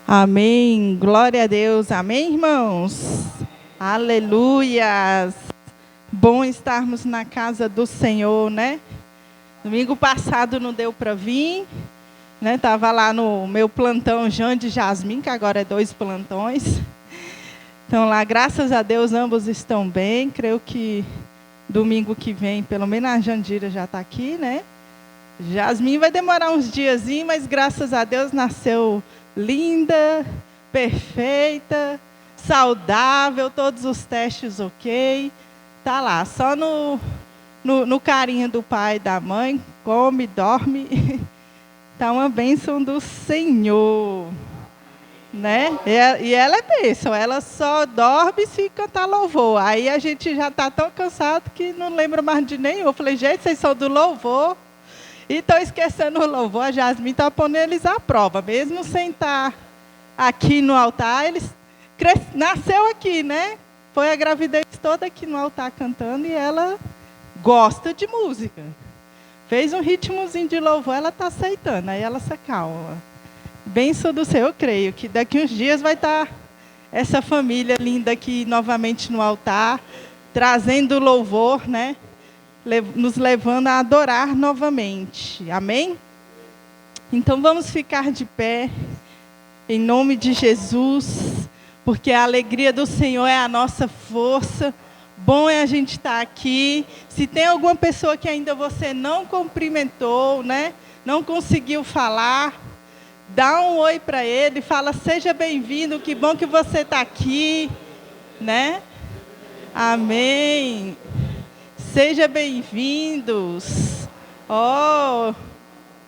Amém. Glória a Deus. Amém, irmãos? Aleluias. Bom estarmos na casa do Senhor, né? Domingo passado não deu para vir, né? Estava lá no meu plantão Jande e Jasmin, que agora é 2 plantões. Então lá, graças a Deus, ambos estão bem. Creio que domingo que vem, pelo menos a Jandira já está aqui, né? Jasmin vai demorar uns diazinhos, mas graças a Deus nasceu linda, perfeita, saudável, todos os testes ok. Está lá, só no carinho do pai e da mãe, come, dorme. Está uma bênção do Senhor. Né? E ela é bênção, ela só dorme se cantar louvor. Aí a gente já está tão cansado que não lembra mais de nenhum. Eu falei, gente, vocês são do louvor. E estão esquecendo o louvor. A Jasmin está pondo eles à prova. Mesmo sem estar aqui no altar, eles nasceu aqui, né? Foi a gravidez toda aqui no altar cantando e ela gosta de música. Fez um ritmozinho de louvor, ela está aceitando. Aí ela se acalma. Bênção do Senhor, eu creio que daqui uns dias vai estar essa família linda aqui novamente no altar, trazendo louvor, né? Nos levando a adorar novamente. Amém? Então vamos ficar de pé, em nome de Jesus, porque a alegria do Senhor é a nossa força. Bom é a gente estar aqui. Se tem alguma pessoa que ainda você não cumprimentou, né? Não conseguiu falar, dá um oi para ele, fala, seja bem-vindo, que bom que você está aqui, né? Amém. Sejam bem-vindos.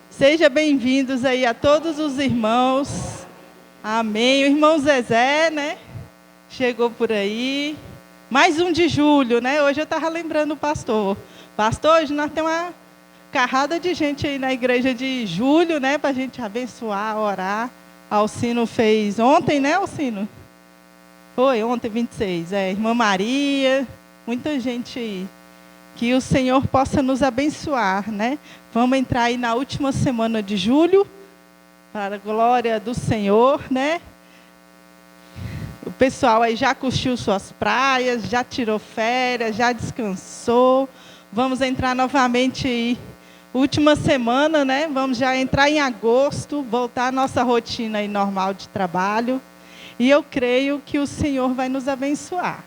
Seja bem-vindos aí a todos os irmãos. Amém. O irmão Zezé, né? Chegou por aí. Mais um de julho, né? Hoje eu estava lembrando o pastor. Pastor, hoje nós temos uma carrada de gente aí na igreja de julho, né? Para a gente abençoar, orar. Alcino fez ontem, né, Alcino? Foi ontem, 26. Irmã Maria, muita gente aí. Que o Senhor possa nos abençoar, né? Vamos entrar aí na última semana de julho, para a glória do Senhor, né? O pessoal aí já curtiu suas praias, já tirou férias, já descansou. Vamos entrar novamente aí, última semana, né? Vamos já entrar em agosto, voltar à nossa rotina aí normal de trabalho. E eu creio que o Senhor vai nos abençoar.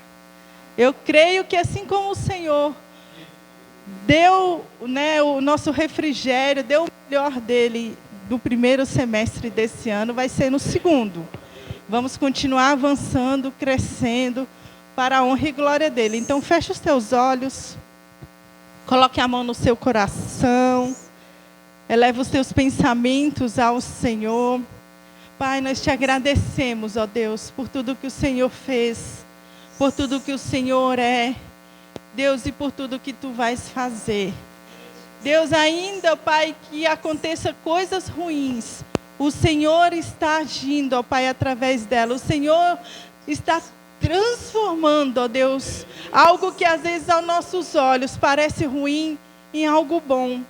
Eu creio que assim como o Senhor deu, né, o nosso refrigério, deu o melhor dele no primeiro semestre desse ano, vai ser no segundo. Vamos continuar avançando, crescendo, para a honra e glória dele. Então, feche os teus olhos, coloque a mão no seu coração, eleva os teus pensamentos ao Senhor. Pai, nós te agradecemos, ó Deus, por tudo que o Senhor fez, por tudo que o Senhor é, Deus, e por tudo que tu vais fazer. Deus, ainda, Pai, que aconteça coisas ruins, o Senhor está agindo, ó Pai, através dela. O Senhor está transformando, ó Deus, algo que às vezes aos nossos olhos parece ruim em algo bom.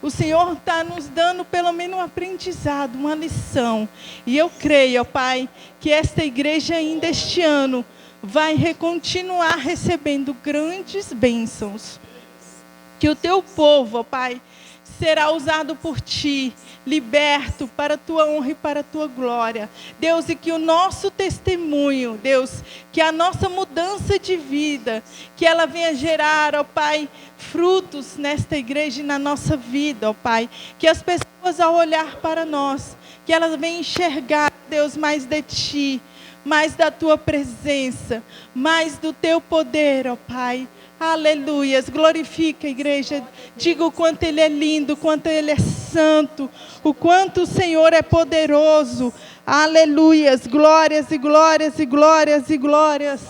O Senhor está nos dando pelo menos um aprendizado, uma lição. E eu creio, ó Pai, que esta igreja ainda este ano vai continuar recebendo grandes bênçãos. Que o teu povo, ó Pai, será usado por Ti, liberto para a Tua honra e para a Tua glória. Deus, e que o nosso testemunho, Deus, que a nossa mudança de vida, que ela venha gerar, ó Pai, frutos nesta igreja e na nossa vida, ó Pai. Que as pessoas, ao olhar para nós, que elas venham enxergar, Deus, mais de Ti, mais da Tua presença, mais do Teu poder, ó Pai. Aleluias, glorifica a igreja, diga o quanto Ele é lindo, o quanto Ele é santo, o quanto o Senhor é poderoso. Aleluias, glórias e glórias e glórias e glórias.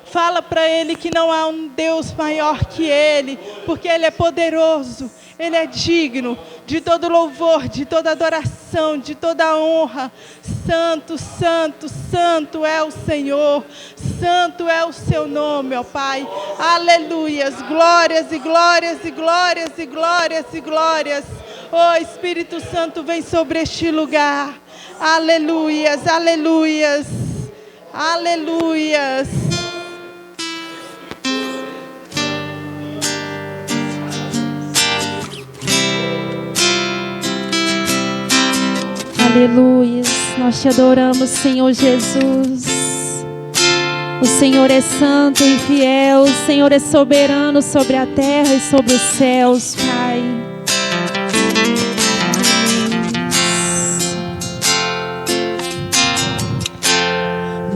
Fala para Ele que não há um Deus maior que Ele, porque Ele é poderoso. Ele é digno de todo louvor, de toda adoração, de toda honra. Santo, santo, santo é o Senhor. Santo é o seu nome, ó Pai. Aleluias. Glórias e glórias e glórias e glórias e glórias. Oh, Espírito Santo, vem sobre este lugar. Aleluias, aleluias, aleluias. Aleluias, nós te adoramos, Senhor Jesus. O Senhor é santo e fiel, o Senhor é soberano sobre a terra e sobre os céus, Pai.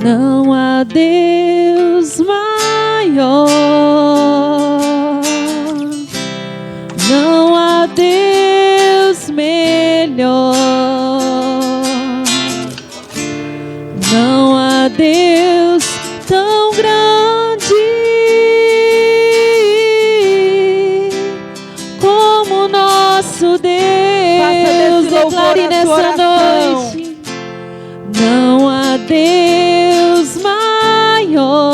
Não há Deus maior, não há Deus melhor, não há Deus tão grande como nosso Deus. Declare nessa noite: não há Deus maior,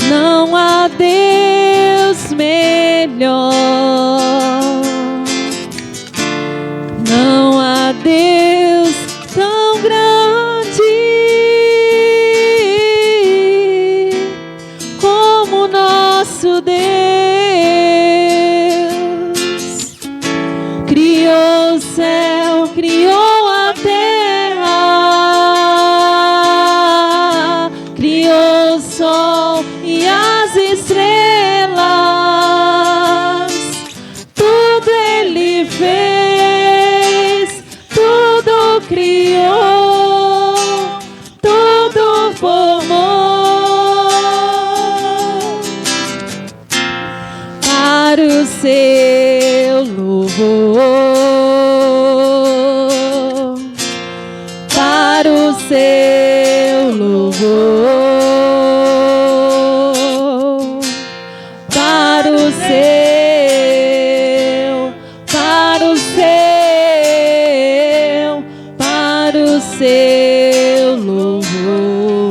não há Deus melhor, não há Deus tão grande como nosso Deus. Criou o céu, criou a terra, criou o sol e as estrelas, tudo Ele fez, tudo criou, tudo formou para o seu louvor, para o seu louvor, para o seu, para o seu, para o seu louvor.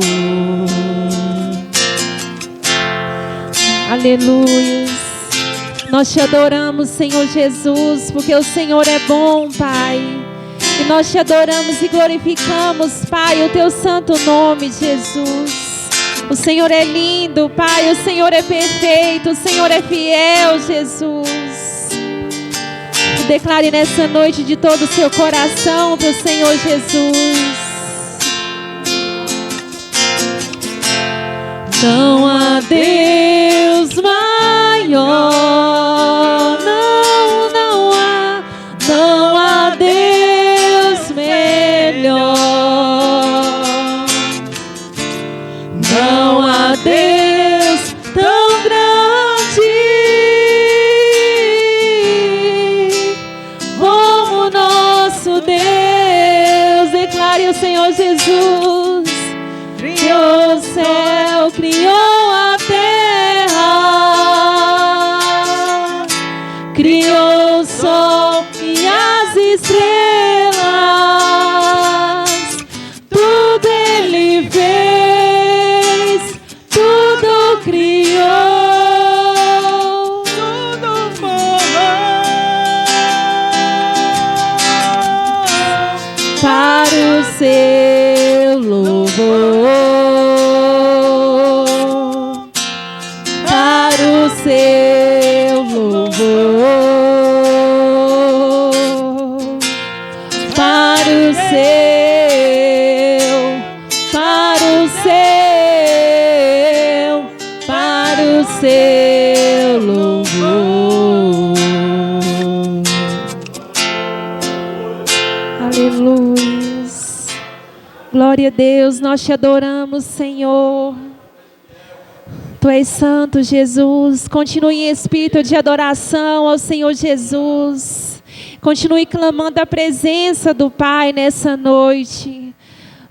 Aleluia. Nós te adoramos, Senhor Jesus, porque o Senhor é bom, Pai. E nós te adoramos e glorificamos, Pai, o teu santo nome, Jesus. O Senhor é lindo, Pai, o Senhor é perfeito, o Senhor é fiel, Jesus. Declare nessa noite de todo o seu coração para o Senhor Jesus. Não há Deus maior, não há Deus melhor, não há Deus tão grande como nosso Deus. Declare o Senhor Jesus. Criou o céu, criou a terra, criou o sol e as estrelas, tudo Ele fez, tudo criou, tudo formou para o seu louvor, para o seu louvor, para o seu, para o seu, para o seu louvor. Aleluia. Glória a Deus, nós te adoramos, Senhor. Tu és santo, Jesus. Continue em espírito de adoração ao Senhor Jesus. Continue clamando a presença do Pai nessa noite.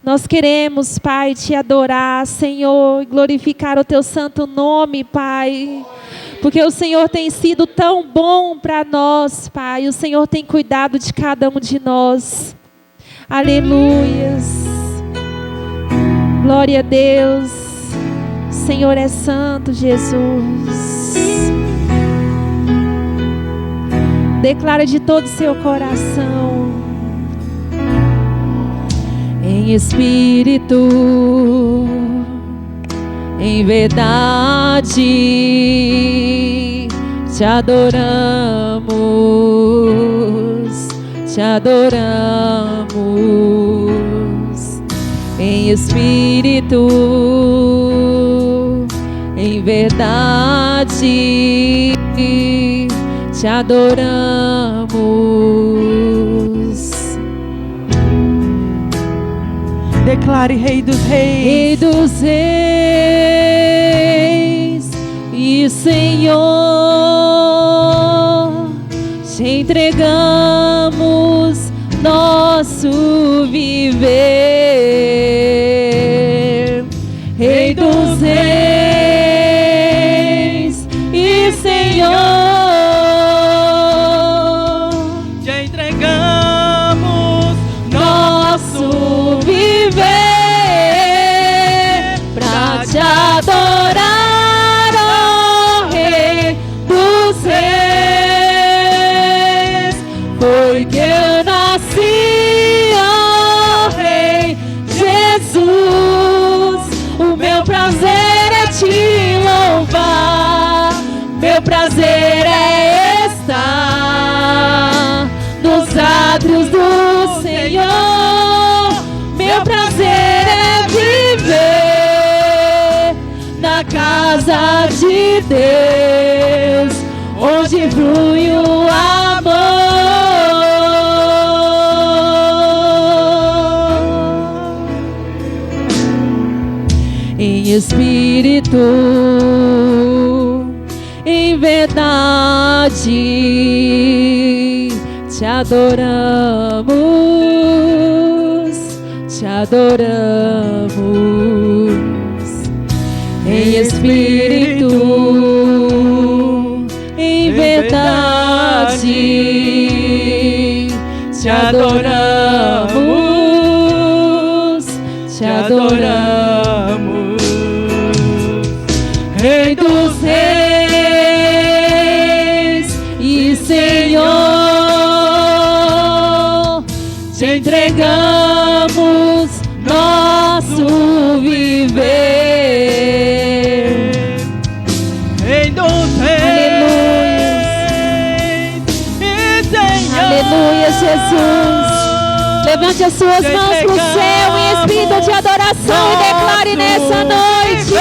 Nós queremos, Pai, te adorar, Senhor, e glorificar o teu santo nome, Pai. Porque o Senhor tem sido tão bom para nós, Pai. O Senhor tem cuidado de cada um de nós. Aleluias. Glória a Deus. O Senhor é santo, Jesus. Declara de todo o seu coração. Em espírito, em verdade, te adoramos, te adoramos. Em espírito, em verdade, te adoramos. Declare Rei dos Reis. Rei dos Reis e Senhor, te entregamos nosso viver. Rei dos Reis e Senhor, Te entregamos nosso viver pra te adorar, ó Rei dos Reis. Foi que eu nasci, ó Rei Jesus. O meu prazer é te louvar, meu prazer é estar nos átrios do Senhor. Meu prazer é viver na casa de Deus, onde flui o amor. Em espírito, em verdade, te adoramos, te adoramos. Em espírito, em verdade, te adoramos, te adoramos. Rei dos Reis e Senhor, te entregamos nosso viver. Rei dos Reis e Senhor. Aleluia, Jesus. Levante as suas mãos para o céu em espírito de adoração e declare nessa noite.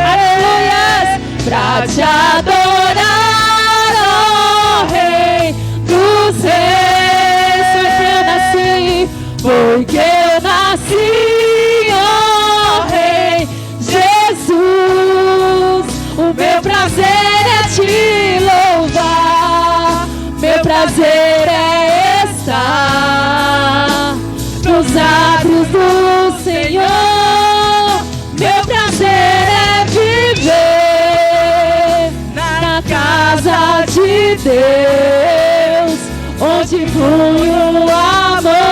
Aleluia. Pra te adorar, ó Rei dos Reis. Foi que eu nasci, ó Rei Jesus. O meu prazer é te louvar, meu prazer é estar nos átrios do Senhor. Meu prazer é viver na casa de Deus, onde flui o amor.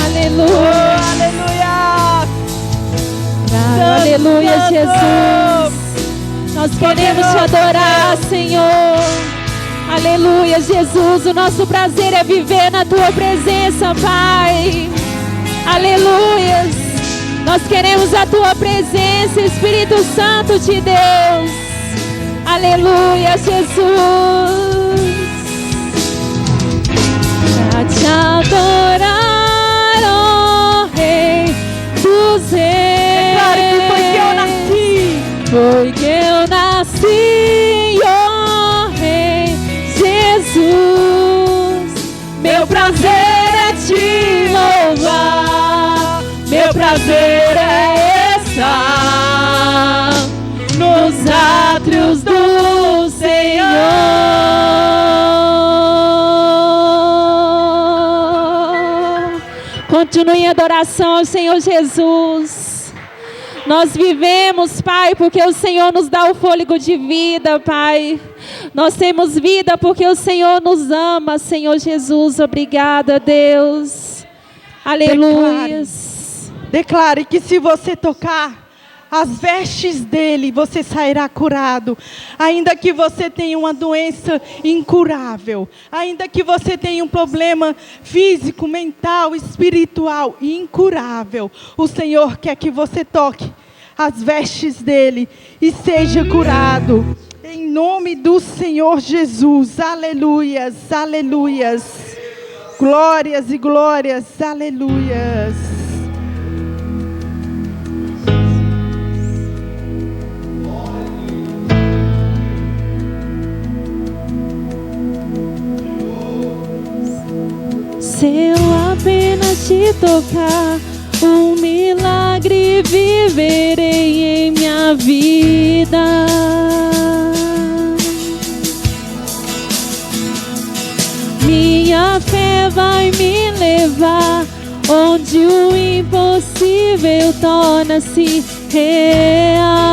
Aleluia, aleluia, aleluia, Jesus. Nós queremos te adorar, Senhor. Aleluia, Jesus. O nosso prazer é viver na tua presença, Pai. Aleluia. Nós queremos a tua presença, Espírito Santo de Deus. Aleluia, Jesus. Pra te adorar, ó Rei dos Reis. Declare que foi que eu nasci. Foi que eu nasci, ó Rei Jesus. Meu prazer é te louvar, meu prazer é estar nos átrios do Senhor. Continue em adoração ao Senhor Jesus. Nós vivemos, Pai, porque o Senhor nos dá o fôlego de vida, Pai. Nós temos vida porque o Senhor nos ama, Senhor Jesus. Obrigada, Deus. Aleluia. Declare que se você tocar as vestes dele, você sairá curado. Ainda que você tenha uma doença incurável, ainda que você tenha um problema físico, mental, espiritual incurável, o Senhor quer que você toque as vestes dele e seja curado. Em nome do Senhor Jesus. Aleluias, aleluias. Glórias e glórias, aleluias. Se eu apenas te tocar, um milagre viverei em minha vida. Minha fé vai me levar onde o impossível torna-se real.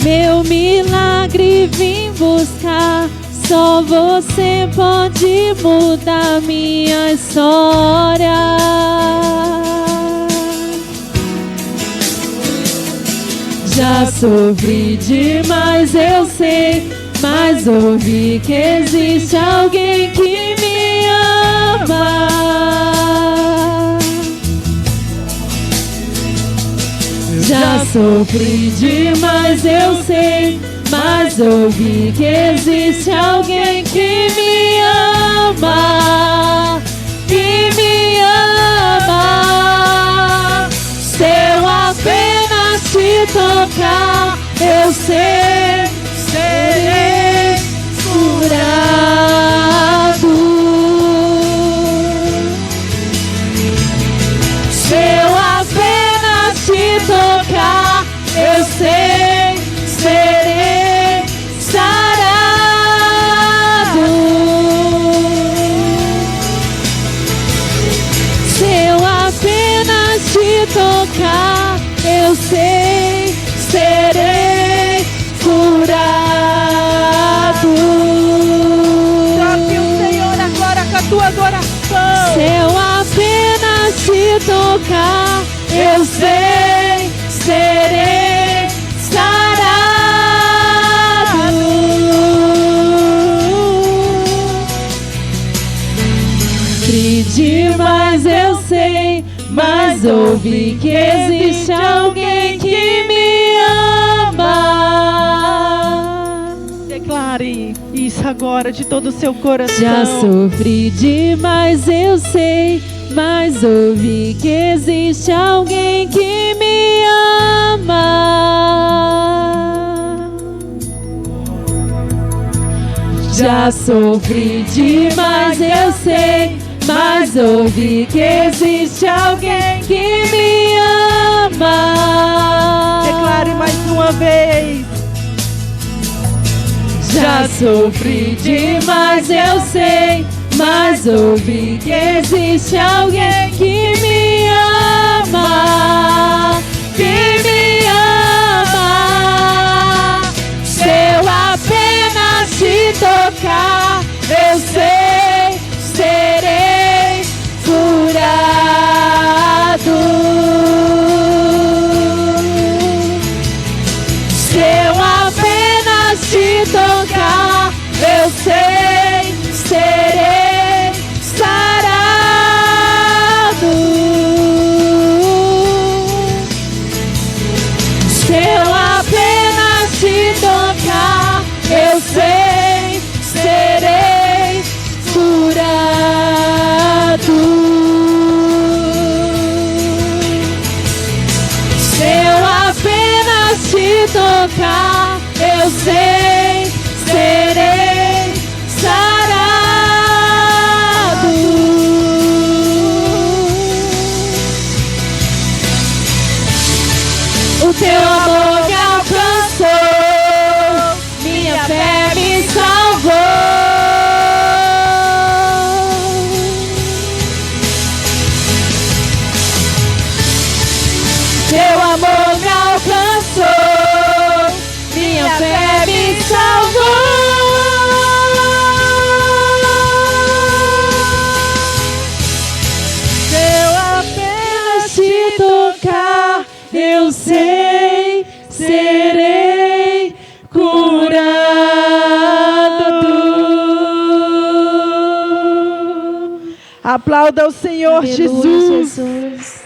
Meu milagre vim buscar, só você pode mudar minha história. Já sofri demais, eu sei, mas ouvi que existe alguém que me ama. Já sofri demais, eu sei, mas ouvi que existe alguém que me ama, que me ama. Se eu apenas te tocar, eu sei, serei curado. Se eu apenas te tocar, eu sei, serei sarado. Se eu apenas te tocar, eu sei, serei curado. Toque o Senhor agora com a tua adoração. Se eu apenas te tocar, eu sei, serei sarado. Sofri demais, eu sei, mas ouvi que existe alguém que me ama. Declare isso agora de todo o seu coração. Já sofri demais, eu sei, mas ouvi que existe alguém que me ama. Já sofri demais, eu sei, mas ouvi que existe alguém que me ama. Declare mais uma vez. Já sofri demais, eu sei, mas ouvi que existe alguém que me ama, que me ama. Se eu apenas te tocar, eu sei, serei curado. Se eu apenas te tocar, eu sei, serei sarado. Se eu apenas te tocar, eu sei, serei curado. Se eu apenas te tocar, eu sei, serei sarado. O teu amor me alcançou, minha fé me salvou. Teu amor me alcançou, minha fé me Aplauda o Senhor. Aleluia, Jesus. Jesus.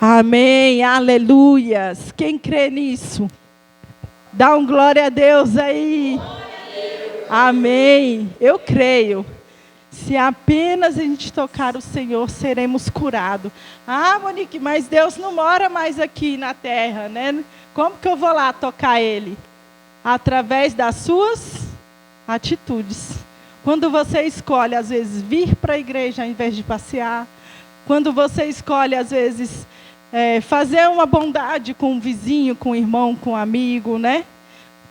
Amém, aleluias. Quem crê nisso? Dá um glória a Deus aí. Amém. Eu creio. Se apenas a gente tocar o Senhor, seremos curados. Ah, Monique, mas Deus não mora mais aqui na terra, né? Como que eu vou lá tocar Ele? Através das suas atitudes. Quando você escolhe, às vezes, vir para a igreja ao invés de passear. Quando você escolhe, às vezes, fazer uma bondade com um vizinho, com um irmão, com um amigo, né?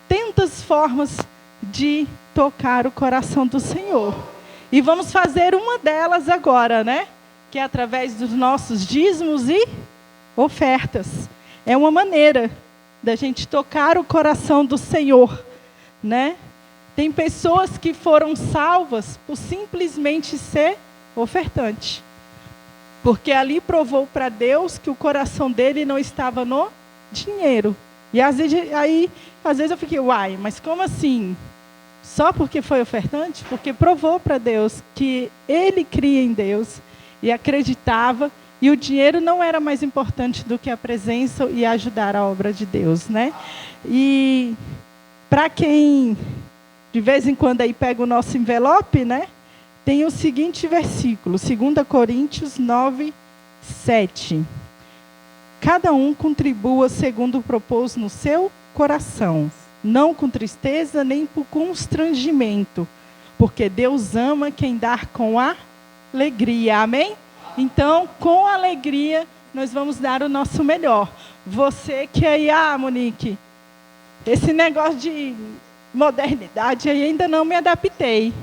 Tantas formas de tocar o coração do Senhor. E vamos fazer uma delas agora, né? Que é através dos nossos dízimos e ofertas. É uma maneira da gente tocar o coração do Senhor, né? Tem pessoas que foram salvas por simplesmente ser ofertante. Porque ali provou para Deus que o coração dele não estava no dinheiro. E às vezes eu fiquei, uai, mas como assim? Só porque foi ofertante? Porque provou para Deus que ele cria em Deus e acreditava, e o dinheiro não era mais importante do que a presença e ajudar a obra de Deus, né? E para quem de vez em quando aí pega o nosso envelope, né? Tem o seguinte versículo, 2 Coríntios 9, 7. Cada um contribua segundo propôs no seu coração, não com tristeza nem por constrangimento, porque Deus ama quem dá com alegria, amém? Então, com alegria, nós vamos dar o nosso melhor. Você que aí, Monique, esse negócio de modernidade aí ainda não me adaptei.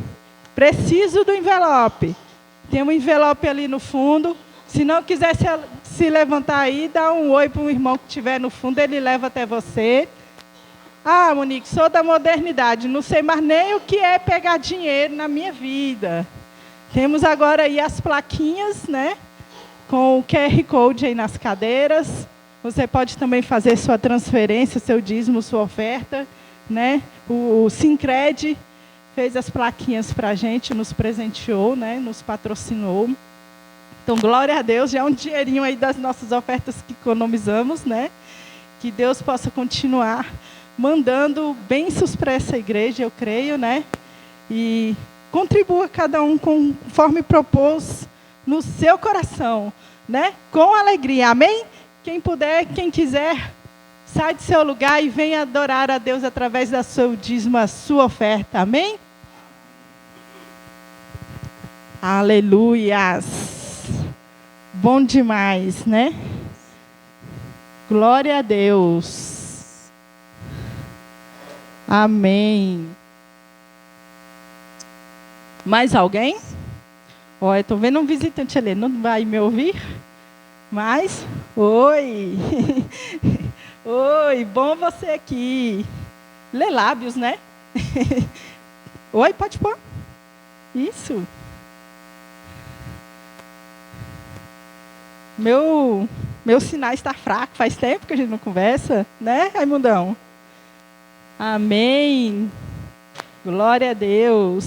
Preciso do envelope. Tem um envelope ali no fundo. Se não quiser se levantar aí, dá um oi para um irmão que estiver no fundo, ele leva até você. Ah, Monique, sou da modernidade, não sei mais nem o que é pegar dinheiro na minha vida. Temos agora aí as plaquinhas, né? Com o QR Code aí nas cadeiras. Você pode também fazer sua transferência, seu dízimo, sua oferta, né? O Sincred fez as plaquinhas para a gente, nos presenteou, né? Nos patrocinou. Então, glória a Deus, já é um dinheirinho aí das nossas ofertas que economizamos, né? Que Deus possa continuar mandando bênçãos para essa igreja, eu creio, né? E contribua cada um conforme propôs no seu coração, né? Com alegria, amém? Quem puder, quem quiser, sai de seu lugar e venha adorar a Deus através da seu dízimo, a sua oferta, amém? Aleluias! Bom demais, né? Glória a Deus! Amém. Mais alguém? Olha, estou vendo um visitante ali, não vai me ouvir? Mas, oi. Oi, bom você aqui. Lê lábios, né? Oi, pode pôr. Isso. Meu sinal está fraco, faz tempo que a gente não conversa, né, Raimundão? Amém. Glória a Deus.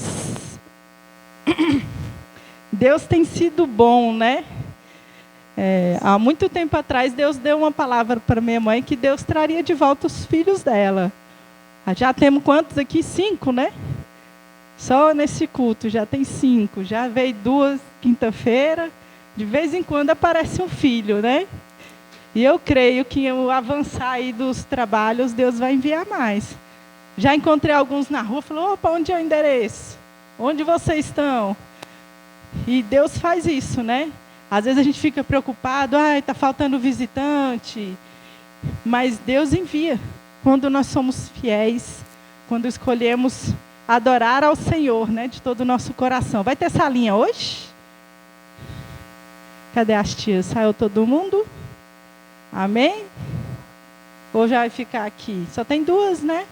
Deus tem sido bom, né? Há muito tempo atrás, Deus deu uma palavra para minha mãe que Deus traria de volta os filhos dela. Já temos quantos aqui? 5, né? Só nesse culto já tem 5. Já veio 2 quinta-feira. De vez em quando aparece um filho, né? E eu creio que o avançar aí dos trabalhos, Deus vai enviar mais. Já encontrei alguns na rua, falou, opa, onde é o endereço? Onde vocês estão? E Deus faz isso, né? Às vezes a gente fica preocupado, está faltando visitante. Mas Deus envia. Quando nós somos fiéis, quando escolhemos adorar ao Senhor, né? De todo o nosso coração. Vai ter salinha hoje? Cadê as tias? Saiu todo mundo? Amém? Ou já vai ficar aqui? Só tem 2, né?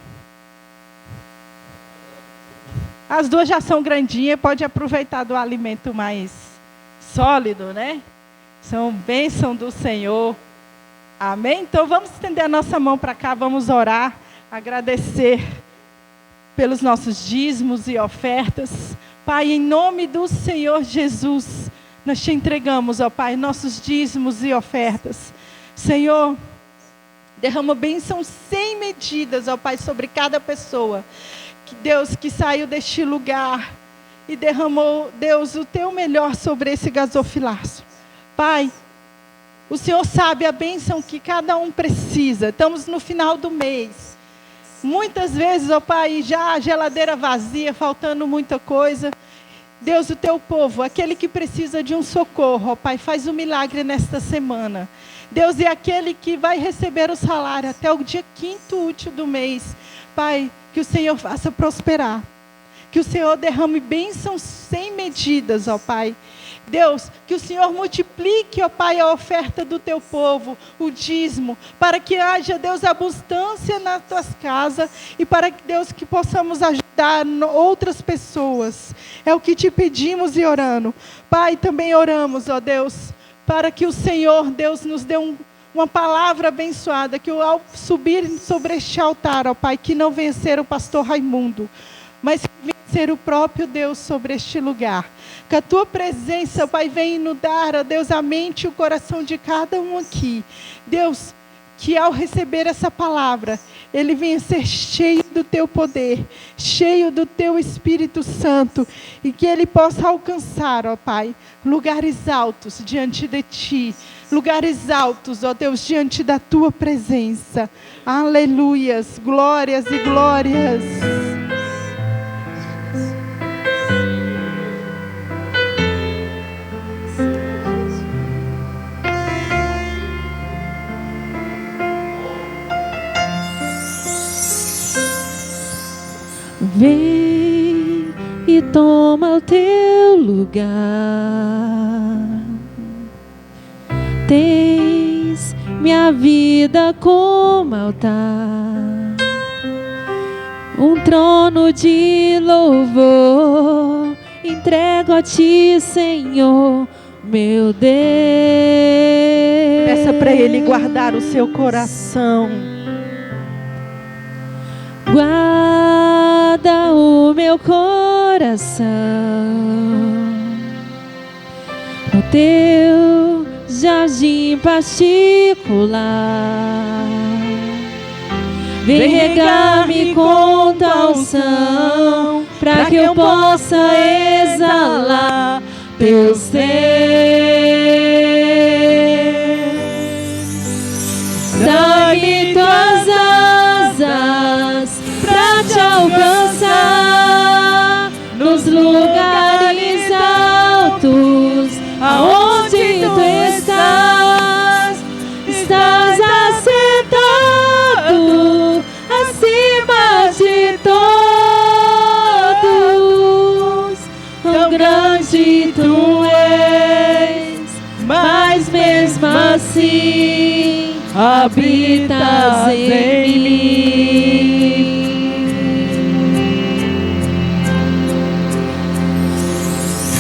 As 2 já são grandinhas, pode aproveitar do alimento mais sólido, né? São bênção do Senhor. Amém? Então vamos estender a nossa mão para cá, vamos orar, agradecer pelos nossos dízimos e ofertas. Pai, em nome do Senhor Jesus, nós te entregamos, ó Pai, nossos dízimos e ofertas. Senhor, derrama bênção sem medidas, ó Pai, sobre cada pessoa. Que Deus, que saiu deste lugar e derramou, Deus, o teu melhor sobre esse gasofilaço. Pai, o Senhor sabe a bênção que cada um precisa. Estamos no final do mês. Muitas vezes, ó Pai, já a geladeira vazia, faltando muita coisa. Deus, o teu povo, aquele que precisa de um socorro, ó Pai, faz um milagre nesta semana. Deus, é aquele que vai receber o salário até o dia 5º útil do mês. Pai, que o Senhor faça prosperar. Que o Senhor derrame bênçãos sem medidas, ó Pai. Deus, que o Senhor multiplique, ó Pai, a oferta do teu povo, o dízimo, para que haja, Deus, abundância nas tuas casas e para que, Deus, que possamos ajudar outras pessoas. É o que te pedimos e orando. Pai, também oramos, ó Deus, para que o Senhor, Deus, nos dê uma palavra abençoada, que ao subir sobre este altar, ó Pai, que não venha ser o pastor Raimundo, mas que venha ser o próprio Deus sobre este lugar. Que a tua presença, Pai, venha nos dar, ó Deus, a mente e o coração de cada um aqui. Deus, que ao receber essa palavra, ele venha ser cheio do teu poder, cheio do teu Espírito Santo, e que ele possa alcançar, ó Pai, lugares altos diante de ti, lugares altos, ó Deus, diante da tua presença. Aleluias, glórias e glórias. Vem e toma o teu lugar. Tens minha vida como altar, um trono de louvor. Entrego a ti, Senhor, meu Deus. Peça para ele guardar o seu coração. Guarda o meu coração no teu jardim particular. Vem regar-me com tua unção, para que eu possa exalar teu ser. Dá-me tuas asas pra te alcançar nos lugares altos, aonde tu estás. Estás assentado acima de todos. Tão grande tu és, mas mesmo assim habitas em mim.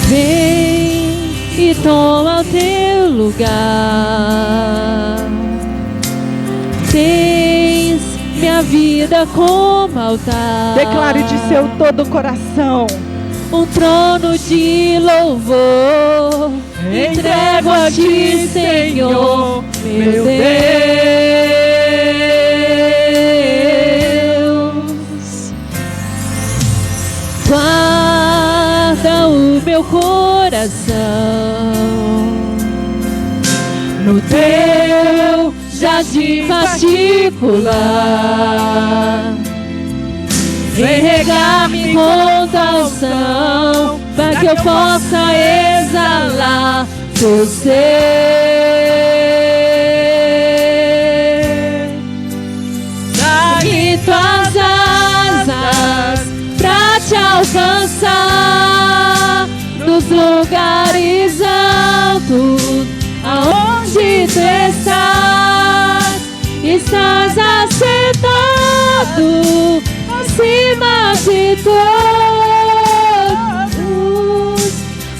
Vem e toma o teu lugar. Tens minha vida como altar. Declare de seu todo o coração. Um trono de louvor. Entrego a ti, Senhor, meu Deus. Guarda o meu coração no teu jardim particular. Vem regar-me com tua unção, para que eu possa exalar teu ser. Dá-me tuas asas pra te alcançar nos lugares altos, aonde tu estás. Estás assentado acima de todos.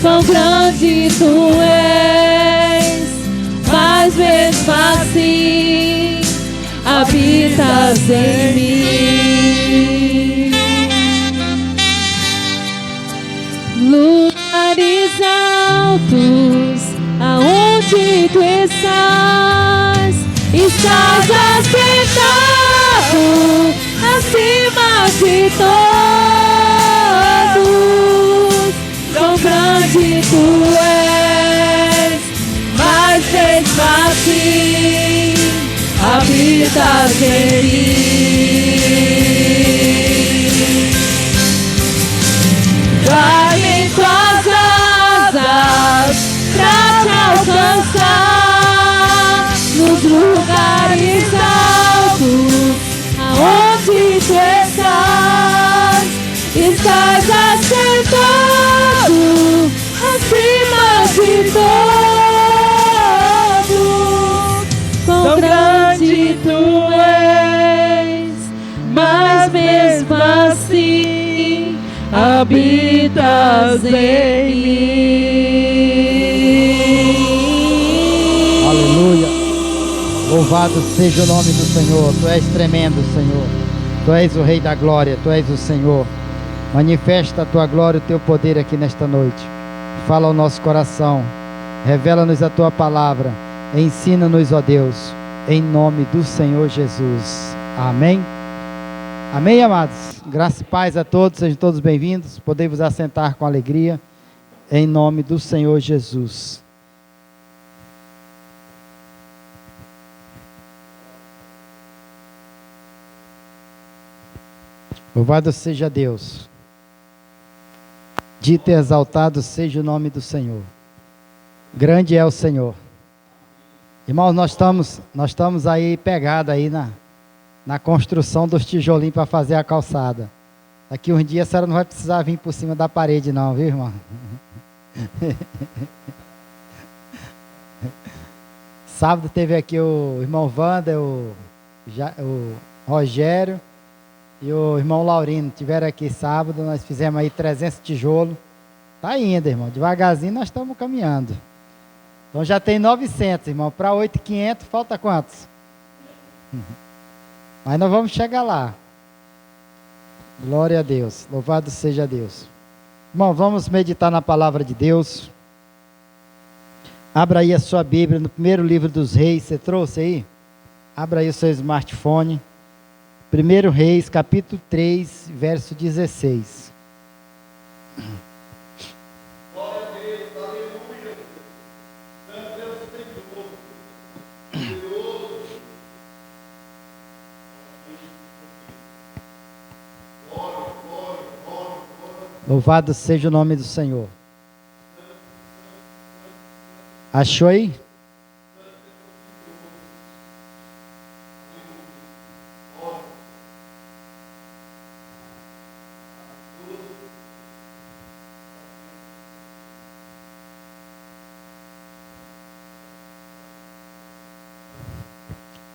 Quão grande tu és, mas mesmo assim habitas em mim. habitas em mim. Dá-me tuas asas pra te alcançar nos lugares altos, aonde tu estás. Estás assentado acima de todos. Quão grande tu és, mas mesmo assim habitas em mim. Aleluia. Louvado seja o nome do Senhor. Tu és tremendo, Senhor. Tu és o Rei da Glória. Tu és o Senhor. Manifesta a tua glória, o teu poder aqui nesta noite. Fala ao nosso coração. Revela-nos a tua palavra. Ensina-nos, ó Deus, em nome do Senhor Jesus. Amém. Amém, amados. Graça e paz a todos. Sejam todos bem-vindos. Podemos vos assentar com alegria. Em nome do Senhor Jesus. Louvado seja Deus. Dito e exaltado seja o nome do Senhor. Grande é o Senhor. Irmãos, nós estamos aí pegados aí na construção dos tijolinhos para fazer a calçada. Daqui uns dias a senhora não vai precisar vir por cima da parede não, viu, irmão? Sábado teve aqui o irmão Wander, o Rogério e o irmão Laurino. Tiveram aqui sábado, nós fizemos aí 300 tijolos. Tá indo, irmão. Devagarzinho nós estamos caminhando. Então já tem 900, irmão. Para 8.500 falta quantos? Mas nós vamos chegar lá. Glória a Deus. Louvado seja Deus. Irmão, vamos meditar na palavra de Deus. Abra aí a sua Bíblia no primeiro livro dos Reis. Você trouxe aí? Abra aí o seu smartphone. 1 Reis, capítulo 3, verso 16. Glória a Deus, aleluia. Santo é o Senhor, poderoso. Glória, glória, glória, glória. Louvado seja o nome do Senhor. Achou aí?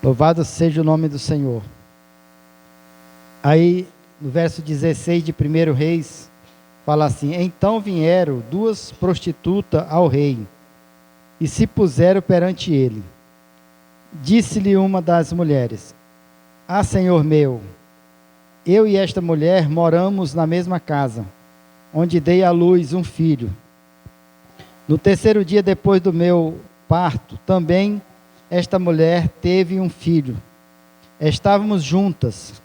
Louvado seja o nome do Senhor. Aí, no verso 16 de 1 Reis, fala assim: então vieram duas prostitutas ao rei, e se puseram perante ele. Disse-lhe uma das mulheres: ah, Senhor meu, eu e esta mulher moramos na mesma casa, onde dei à luz um filho. No terceiro dia depois do meu parto, também esta mulher teve um filho. Estávamos juntas.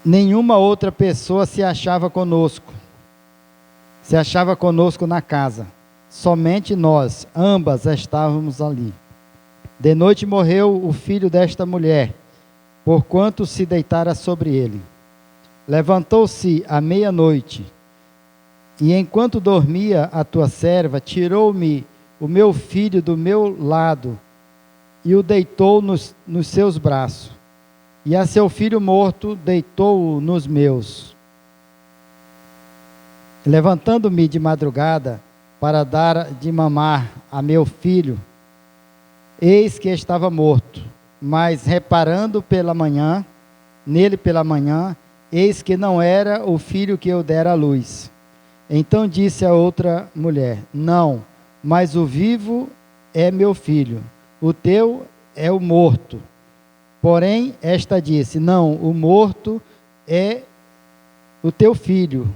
Nenhuma outra pessoa se achava conosco na casa. Somente nós, ambas estávamos ali. De noite morreu o filho desta mulher, porquanto se deitara sobre ele. Levantou-se à meia-noite, e enquanto dormia a tua serva, tirou-me o meu filho do meu lado e o deitou nos seus braços. E a seu filho morto deitou-o nos meus. Levantando-me de madrugada para dar de mamar a meu filho, eis que estava morto. Mas reparando nele pela manhã, eis que não era o filho que eu dera à luz. Então disse a outra mulher: não, mas o vivo é meu filho, o teu é o morto. Porém, esta disse: não, o morto é o teu filho,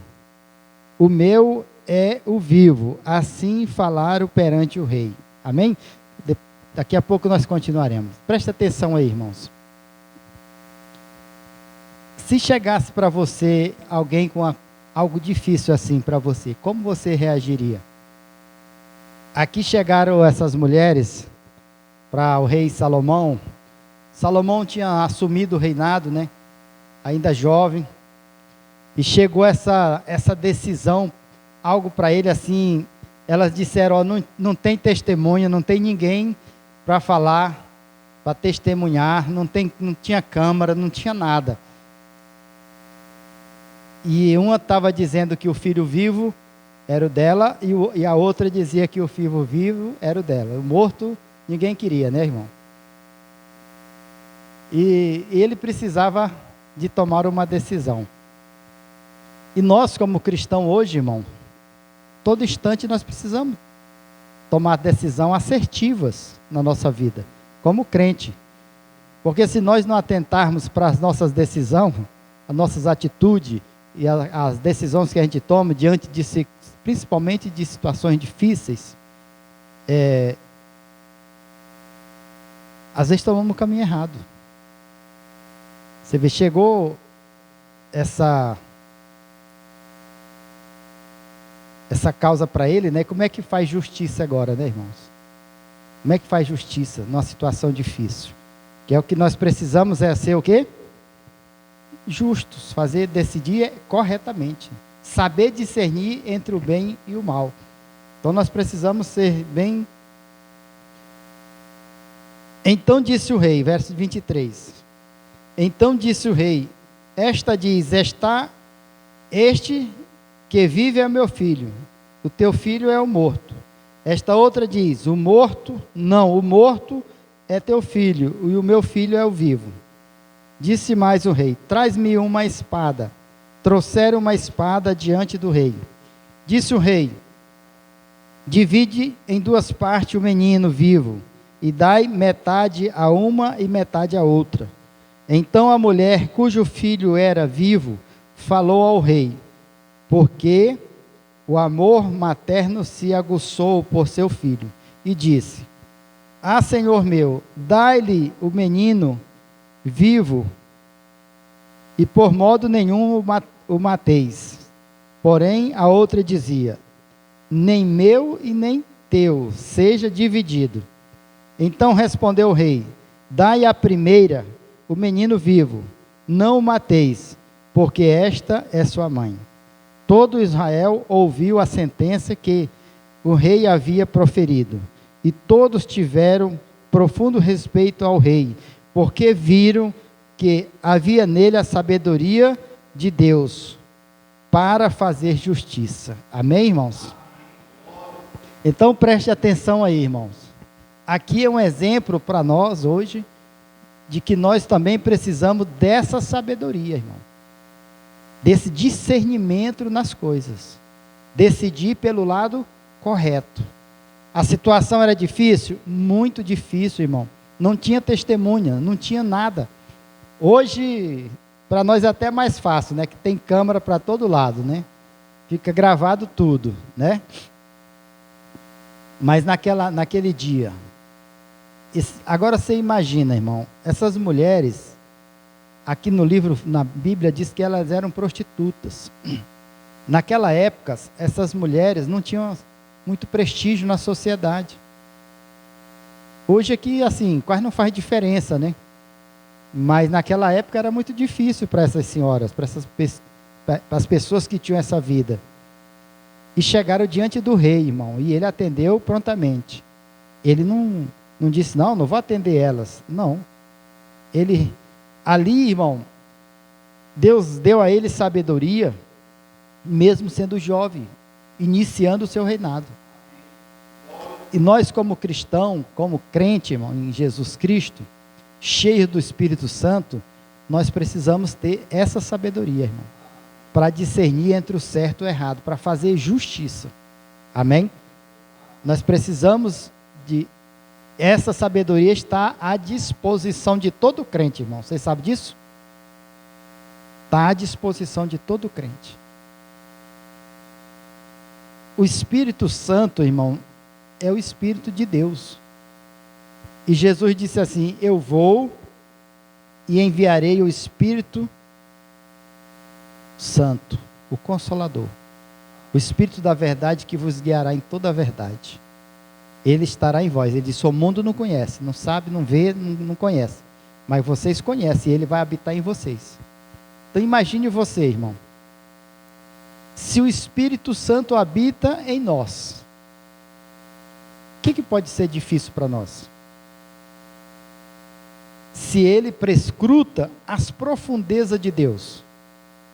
o meu é o vivo. Assim falaram perante o rei. Amém? Daqui a pouco nós continuaremos. Presta atenção aí, irmãos. Se chegasse para você alguém com algo difícil assim para você, como você reagiria? Aqui chegaram essas mulheres para o rei Salomão. Salomão tinha assumido o reinado, né? Ainda jovem. E chegou essa decisão, algo para ele assim. Elas disseram: ó, não tem testemunha, não tem ninguém para falar, para testemunhar, não tinha câmara, não tinha nada. E uma estava dizendo que o filho vivo era o dela, e a outra dizia que o filho vivo era o dela. O morto ninguém queria, né, irmão? E ele precisava de tomar uma decisão. E nós, como cristãos hoje, irmão, todo instante nós precisamos tomar decisões assertivas na nossa vida, como crente. Porque se nós não atentarmos para as nossas decisões, as nossas atitudes e as decisões que a gente toma diante de, principalmente de situações difíceis, às vezes tomamos o caminho errado. Você vê, chegou essa causa para ele, né? Como é que faz justiça agora, né, irmãos? Como é que faz justiça numa situação difícil? Que é o que nós precisamos, é ser o quê? Justos, decidir corretamente, saber discernir entre o bem e o mal. Então nós precisamos ser bem. Então disse o rei, verso 23. Então disse o rei: esta diz, este que vive é meu filho, o teu filho é o morto. Esta outra diz, o morto é teu filho, e o meu filho é o vivo. Disse mais o rei: traz-me uma espada. Trouxeram uma espada diante do rei. Disse o rei: divide em duas partes o menino vivo, e dai metade a uma e metade a outra. Então a mulher, cujo filho era vivo, falou ao rei, porque o amor materno se aguçou por seu filho, e disse: ah, Senhor meu, dai-lhe o menino vivo, e por modo nenhum o mateis. Porém a outra dizia: nem meu e nem teu, seja dividido. Então respondeu o rei: dai à primeira o menino vivo, não o mateis, porque esta é sua mãe. Todo Israel ouviu a sentença que o rei havia proferido, e todos tiveram profundo respeito ao rei, porque viram que havia nele a sabedoria de Deus para fazer justiça. Amém, irmãos? Então preste atenção aí, irmãos. Aqui é um exemplo para nós hoje de que nós também precisamos dessa sabedoria, irmão. Desse discernimento nas coisas. Decidir pelo lado correto. A situação era difícil? Muito difícil, irmão. Não tinha testemunha, não tinha nada. Hoje, para nós é até mais fácil, né? Que tem câmera para todo lado, né? Fica gravado tudo, né? Mas naquele dia... Agora você imagina, irmão, essas mulheres, aqui no livro, na Bíblia, diz que elas eram prostitutas. Naquela época, essas mulheres não tinham muito prestígio na sociedade. Hoje aqui, assim, quase não faz diferença, né? Mas naquela época era muito difícil para essas senhoras, para as pessoas que tinham essa vida. E chegaram diante do rei, irmão, e ele atendeu prontamente. Ele não disse, não vou atender elas. Não. Ele, ali, irmão, Deus deu a ele sabedoria, mesmo sendo jovem, iniciando o seu reinado. E nós, como cristão, como crente, irmão, em Jesus Cristo, cheio do Espírito Santo, nós precisamos ter essa sabedoria, irmão, para discernir entre o certo e o errado, para fazer justiça. Amém? Nós precisamos de... Essa sabedoria está à disposição de todo crente, irmão. Você sabe disso? Está à disposição de todo crente. O Espírito Santo, irmão, é o Espírito de Deus. E Jesus disse assim: eu vou e enviarei o Espírito Santo, o Consolador, o Espírito da verdade que vos guiará em toda a verdade. Ele estará em vós. Ele disse: o mundo não conhece, não sabe, não vê, não conhece. Mas vocês conhecem, e Ele vai habitar em vocês. Então imagine você, irmão. Se o Espírito Santo habita em nós, o que pode ser difícil para nós? Se Ele prescruta as profundezas de Deus.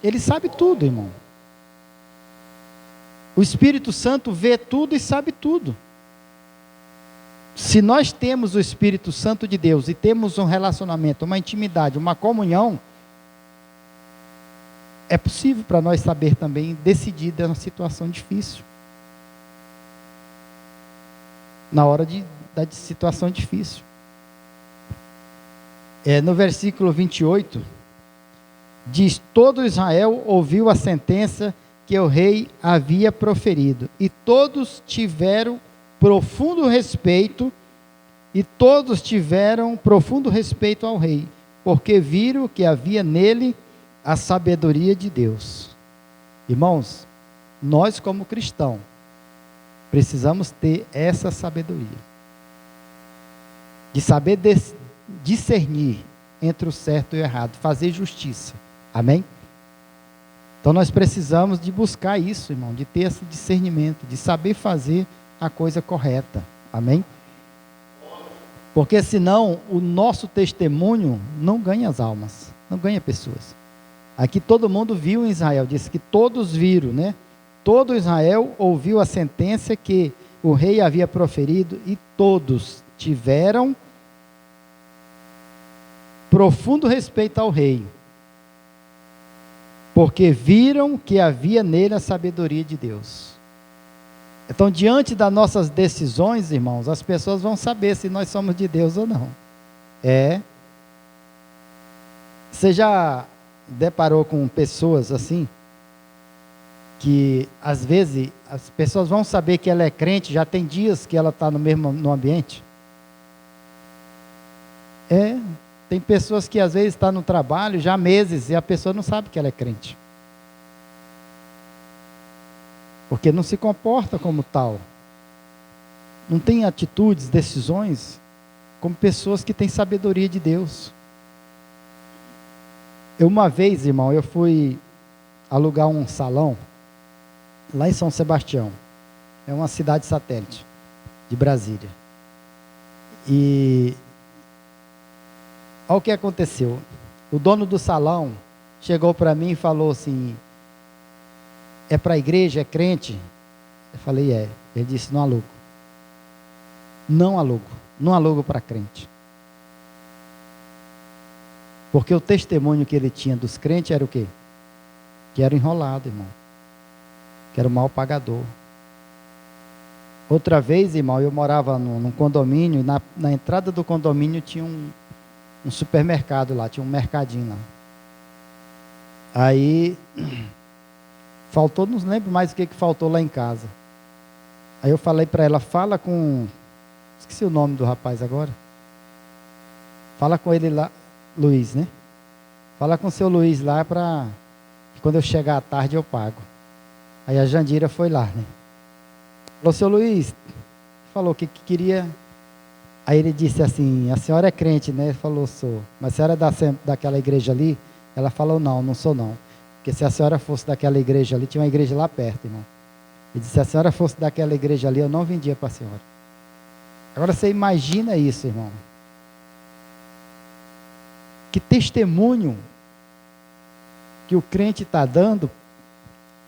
Ele sabe tudo, irmão. O Espírito Santo vê tudo e sabe tudo. Se nós temos o Espírito Santo de Deus e temos um relacionamento, uma intimidade, uma comunhão, é possível para nós saber também decidir numa situação difícil. Na hora da situação difícil. No versículo 28, diz: todo Israel ouviu a sentença que o rei havia proferido, e todos tiveram profundo respeito, ao rei, porque viram que havia nele a sabedoria de Deus. Irmãos, nós como cristãos, precisamos ter essa sabedoria, de saber discernir entre o certo e o errado, fazer justiça, amém? Então nós precisamos de buscar isso, irmão, de ter esse discernimento, de saber fazer a coisa correta, amém? Porque senão o nosso testemunho não ganha as almas, não ganha pessoas. Aqui todo mundo viu em Israel, disse que todos viram, né? Todo Israel ouviu a sentença que o rei havia proferido, e todos tiveram profundo respeito ao rei, porque viram que havia nele a sabedoria de Deus. Então, diante das nossas decisões, irmãos, as pessoas vão saber se nós somos de Deus ou não. Você já deparou com pessoas assim, que às vezes as pessoas vão saber que ela é crente, já tem dias que ela está no ambiente? Tem pessoas que às vezes estão no trabalho já há meses e a pessoa não sabe que ela é crente. Porque não se comporta como tal. Não tem atitudes, decisões, como pessoas que têm sabedoria de Deus. Uma vez, irmão, eu fui alugar um salão lá em São Sebastião. É uma cidade satélite de Brasília. E olha o que aconteceu. O dono do salão chegou para mim e falou assim: é para a igreja, é crente? Eu falei: é. Ele disse: não alugo. Não alugo para crente. Porque o testemunho que ele tinha dos crentes era o quê? Que era enrolado, irmão. Que era o mal pagador. Outra vez, irmão, eu morava num condomínio, na entrada do condomínio tinha um supermercado lá, tinha um mercadinho lá. Aí faltou, não lembro mais o que faltou lá em casa. Aí eu falei para ela: fala com... esqueci o nome do rapaz agora. Fala com ele lá, Luiz, né? Fala com o seu Luiz lá para que quando eu chegar à tarde eu pago. Aí a Jandira foi lá, né? Falou: seu Luiz, falou que queria... Aí ele disse assim: a senhora é crente, né? Ele falou: sou. Mas a senhora é daquela igreja ali? Ela falou: não sou não. Porque se a senhora fosse daquela igreja ali, tinha uma igreja lá perto, irmão. Ele disse: se a senhora fosse daquela igreja ali, eu não vendia para a senhora. Agora você imagina isso, irmão. Que testemunho que o crente está dando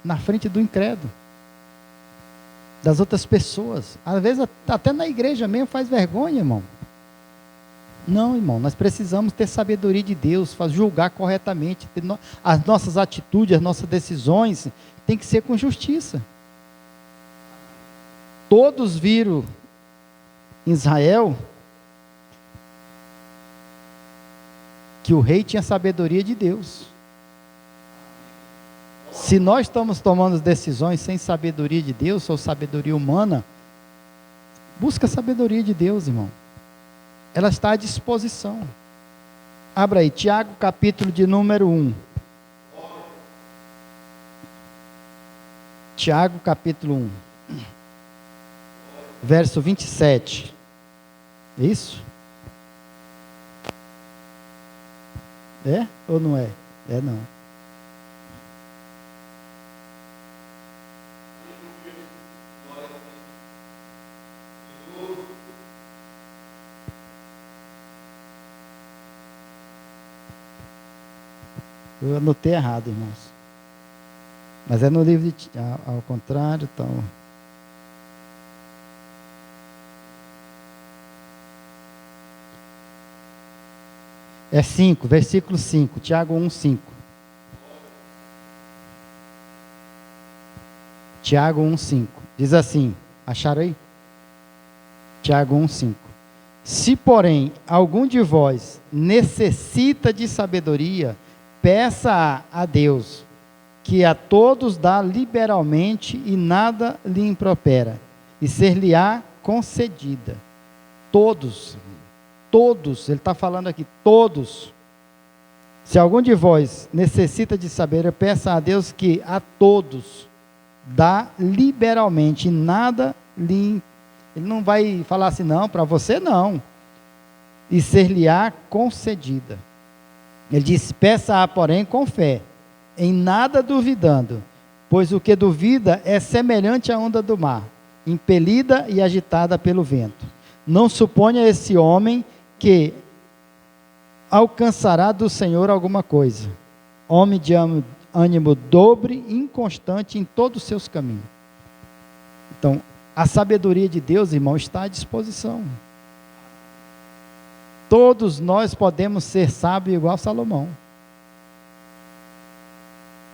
na frente do incrédulo, das outras pessoas. Às vezes até na igreja mesmo faz vergonha, irmão. Não, irmão, nós precisamos ter sabedoria de Deus, julgar corretamente, as nossas atitudes, as nossas decisões tem que ser com justiça. Todos viram em Israel que o rei tinha sabedoria de Deus. Se nós estamos tomando decisões sem sabedoria de Deus, ou sabedoria humana, busca a sabedoria de Deus, irmão. Ela está à disposição. Abra aí, Tiago, capítulo de número 1. Tiago, capítulo 1. verso 27. É isso? É ou não é? É não. Eu anotei errado, irmãos. Mas é no livro de ao contrário, então. É 5, versículo 5, Tiago 1, 5. Tiago 1, 5. Diz assim, acharam aí? Tiago 1, 5. Se, porém, algum de vós necessita de sabedoria, peça a Deus, que a todos dá liberalmente e nada lhe impropera, e ser-lhe-á concedida. Todos, ele está falando aqui, todos. Se algum de vós necessita de saber, peça a Deus que a todos dá liberalmente, e nada lhe. Ele não vai falar assim, não, para você não. E ser-lhe-á concedida. Ele disse, peça-a, porém, com fé, em nada duvidando, pois o que duvida é semelhante à onda do mar, impelida e agitada pelo vento. Não suponha esse homem que alcançará do Senhor alguma coisa. Homem de ânimo dobre, inconstante em todos os seus caminhos. Então, a sabedoria de Deus, irmão, está à disposição. Todos nós podemos ser sábios igual Salomão.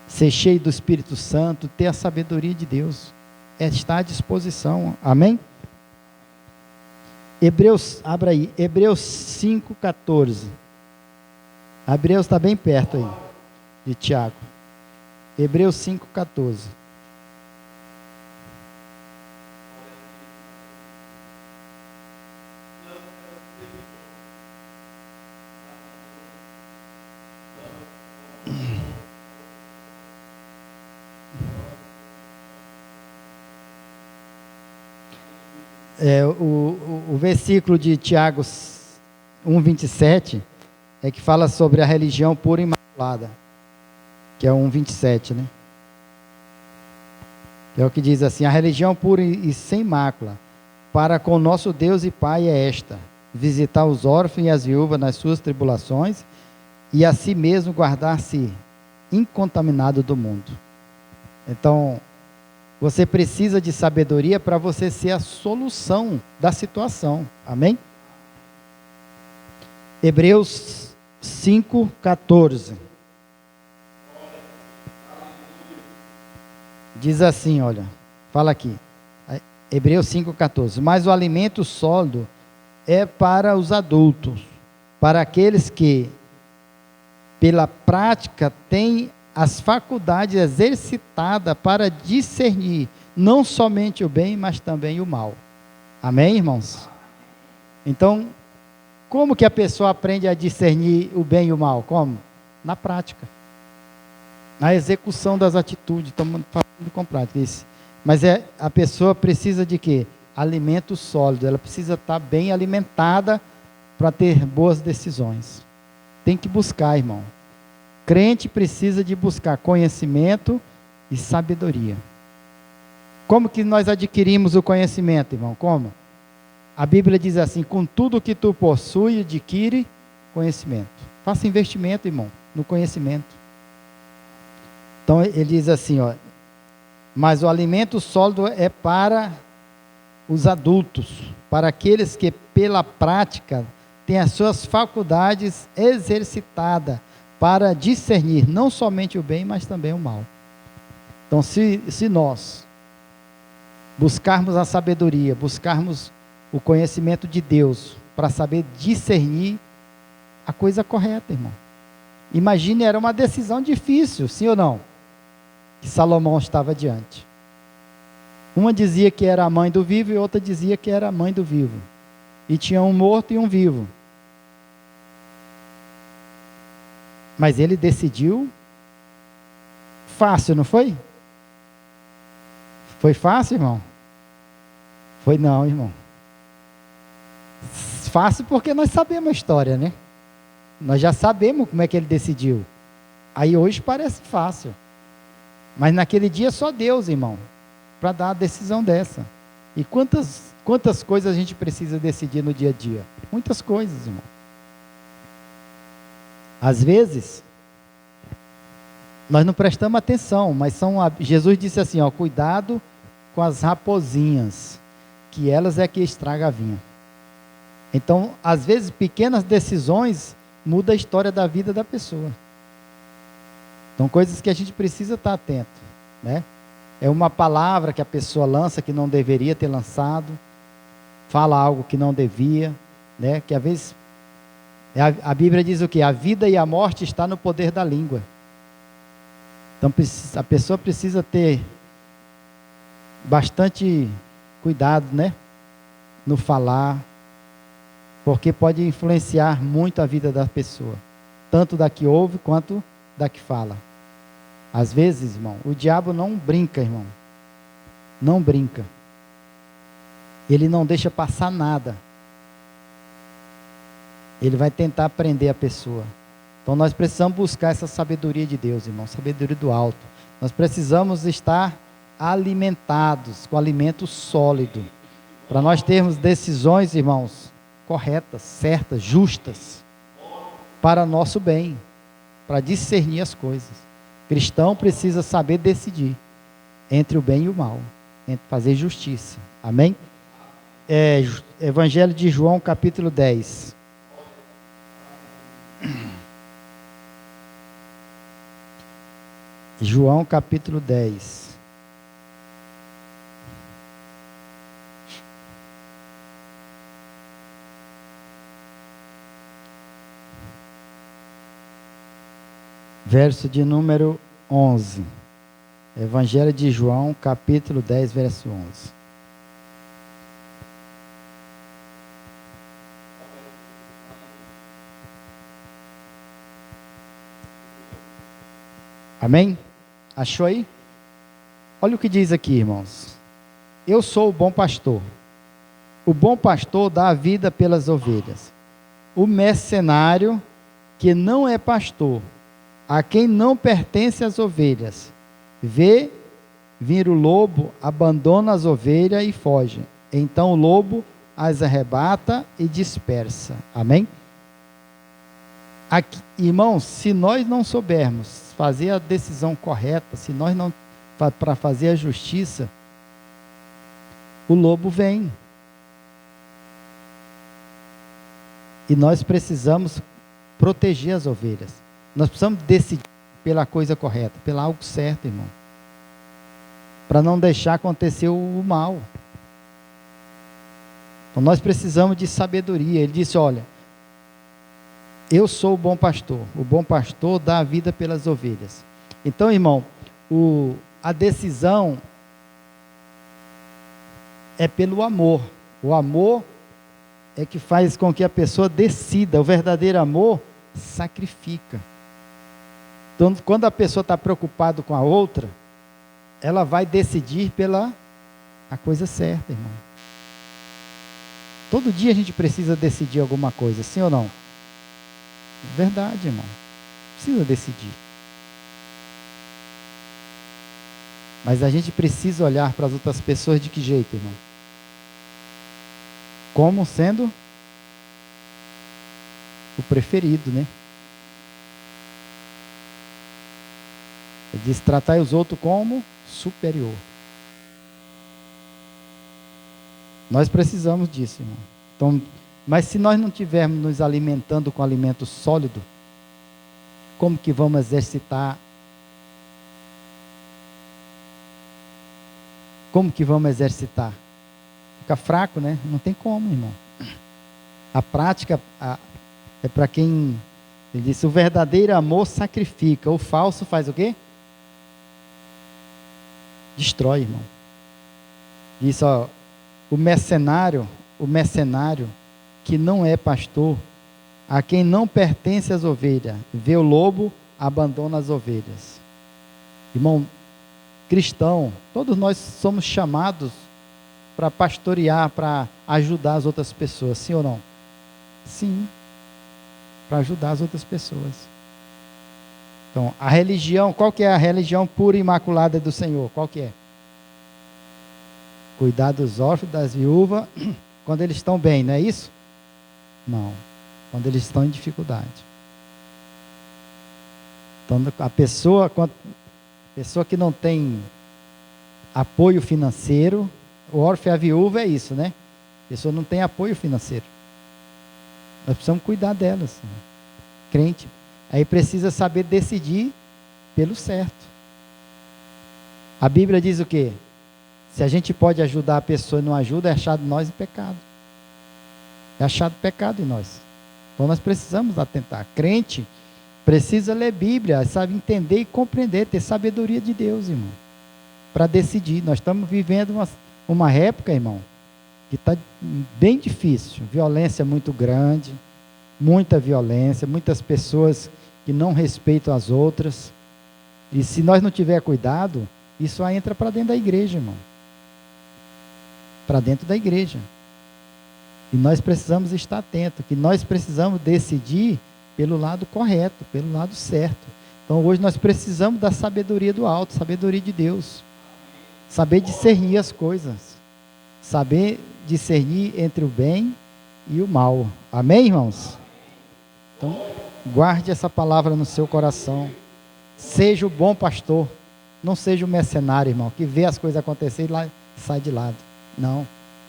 Ser cheio do Espírito Santo, ter a sabedoria de Deus. Está à disposição. Amém? Hebreus, abra aí, Hebreus 5,14. Hebreus está bem perto aí, de Tiago. Hebreus 5,14. O versículo de Tiago 1,27 é que fala sobre a religião pura e imaculada, que é o 1,27, né? Que é o que diz assim, a religião pura e sem mácula, para com nosso Deus e Pai é esta, visitar os órfãos e as viúvas nas suas tribulações, e a si mesmo guardar-se incontaminado do mundo. Então, você precisa de sabedoria para você ser a solução da situação. Amém? Hebreus 5,14. Diz assim, olha, fala aqui. Hebreus 5,14. Mas o alimento sólido é para os adultos, para aqueles que, pela prática, têm as faculdades exercitadas para discernir não somente o bem, mas também o mal. Amém, irmãos? Então, como que a pessoa aprende a discernir o bem e o mal? Como? Na prática. Na execução das atitudes. Estamos falando com prática. Isso. Mas a pessoa precisa de quê? Alimento sólido. Ela precisa estar bem alimentada para ter boas decisões. Tem que buscar, irmão. Crente precisa de buscar conhecimento e sabedoria. Como que nós adquirimos o conhecimento, irmão? Como? A Bíblia diz assim, com tudo que tu possui, adquire conhecimento. Faça investimento, irmão, no conhecimento. Então, ele diz assim, ó, mas o alimento sólido é para os adultos, para aqueles que pela prática têm as suas faculdades exercitadas, para discernir não somente o bem, mas também o mal. Então, se nós buscarmos a sabedoria, buscarmos o conhecimento de Deus, para saber discernir a coisa correta, irmão. Imagine, era uma decisão difícil, sim ou não? Que Salomão estava diante. Uma dizia que era a mãe do vivo, e outra dizia que era a mãe do vivo. E tinha um morto e um vivo. Mas ele decidiu fácil, não foi? Foi fácil, irmão? Foi não, irmão. Fácil porque nós sabemos a história, né? Nós já sabemos como é que ele decidiu. Aí hoje parece fácil. Mas naquele dia só Deus, irmão, para dar a decisão dessa. E quantas coisas a gente precisa decidir no dia a dia? Muitas coisas, irmão. Às vezes, nós não prestamos atenção, mas Jesus disse assim, ó, cuidado com as raposinhas, que elas é que estragam a vinha. Então, às vezes, pequenas decisões mudam a história da vida da pessoa. São coisas que a gente precisa estar atento, né? É uma palavra que a pessoa lança que não deveria ter lançado, fala algo que não devia, né? Que às vezes a Bíblia diz o quê? A vida e a morte está no poder da língua. Então a pessoa precisa ter bastante cuidado, né? No falar, porque pode influenciar muito a vida da pessoa, tanto da que ouve quanto da que fala. Às vezes, irmão, o diabo não brinca, irmão. Não brinca. Ele não deixa passar nada. Ele vai tentar prender a pessoa. Então nós precisamos buscar essa sabedoria de Deus, irmão, sabedoria do alto. Nós precisamos estar alimentados com alimento sólido, para nós termos decisões, irmãos, corretas, certas, justas, para nosso bem, para discernir as coisas. O cristão precisa saber decidir entre o bem e o mal, entre fazer justiça. Amém? Evangelho de João, capítulo 10. João, capítulo 10. Verso de número 11. Evangelho de João, capítulo 10, verso 11. Amém? Achou aí? Olha o que diz aqui, irmãos. Eu sou o bom pastor. O bom pastor dá a vida pelas ovelhas. O mercenário, que não é pastor, a quem não pertence as ovelhas, vê vir o lobo, abandona as ovelhas e foge. Então o lobo as arrebata e dispersa. Amém? Aqui, irmãos, se nós não soubermos fazer a decisão correta, se nós não, para fazer a justiça, o lobo vem. E nós precisamos proteger as ovelhas. Nós precisamos decidir pela coisa correta, pelo algo certo, irmão. Para não deixar acontecer o mal. Então nós precisamos de sabedoria. Ele disse, olha, eu sou o bom pastor. O bom pastor dá a vida pelas ovelhas. Então, irmão, a decisão é pelo amor. O amor é que faz com que a pessoa decida. O verdadeiro amor sacrifica. Então, quando a pessoa está preocupada com a outra, ela vai decidir pela a coisa certa, irmão. Todo dia a gente precisa decidir alguma coisa, sim ou não? Verdade, irmão. Precisa decidir. Mas a gente precisa olhar para as outras pessoas de que jeito, irmão? Como sendo o preferido, né? Ele diz, tratai os outros como superior. Nós precisamos disso, irmão. Então, mas se nós não estivermos nos alimentando com alimento sólido, como que vamos exercitar? Como que vamos exercitar? Fica fraco, né? Não tem como, irmão. A prática é para quem... Ele disse, o verdadeiro amor sacrifica, o falso faz o quê? Destrói, irmão. Diz, ó, o mercenário que não é pastor, a quem não pertence as ovelhas, vê o lobo, abandona as ovelhas. Irmão, cristão, todos nós somos chamados para pastorear, para ajudar as outras pessoas, sim ou não? Sim, para ajudar as outras pessoas. Então, a religião, qual que é a religião pura e imaculada do Senhor? Qual que é? Cuidar dos órfãos, das viúvas, quando eles estão bem, não é isso? Não, quando eles estão em dificuldade. Então, a pessoa que não tem apoio financeiro, o órfão e a viúva é isso, né? A pessoa não tem apoio financeiro. Nós precisamos cuidar delas. Crente. Aí precisa saber decidir pelo certo. A Bíblia diz o quê? Se a gente pode ajudar a pessoa e não ajuda, é achado nós em pecado. É achado pecado em nós. Então nós precisamos atentar. Crente precisa ler Bíblia, sabe, entender e compreender, ter sabedoria de Deus, irmão, para decidir. Nós estamos vivendo uma época, irmão, que está bem difícil. Violência muito grande, muita violência, muitas pessoas que não respeitam as outras. E se nós não tiver cuidado, isso aí entra para dentro da igreja, irmão. Para dentro da igreja. E nós precisamos estar atentos, que nós precisamos decidir pelo lado correto, pelo lado certo. Então hoje nós precisamos da sabedoria do alto, sabedoria de Deus. Saber discernir as coisas. Saber discernir entre o bem e o mal. Amém, irmãos? Então, guarde essa palavra no seu coração. Seja o bom pastor. Não seja o mercenário, irmão, que vê as coisas acontecerem e lá sai de lado. Não.